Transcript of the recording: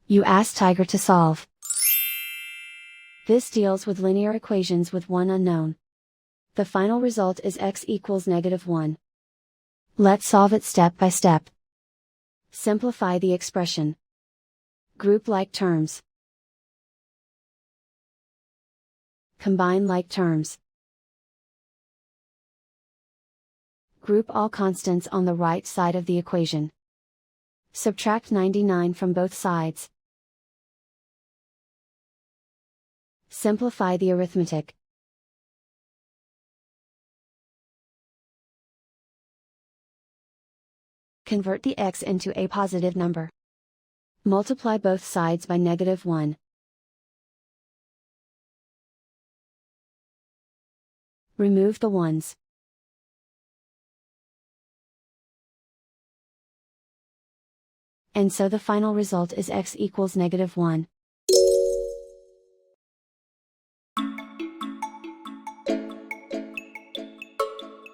You ask Tiger to solve. This deals with linear equations with one unknown. The final result is x equals -1. Let's solve it step by step. Simplify the expression. Group like terms. Combine like terms. Group all constants on the right side of the equation. Subtract 99 from both sides. Simplify the arithmetic. Convert the x into a positive number. Multiply both sides by -1. Remove the ones. And so the final result is x equals -1.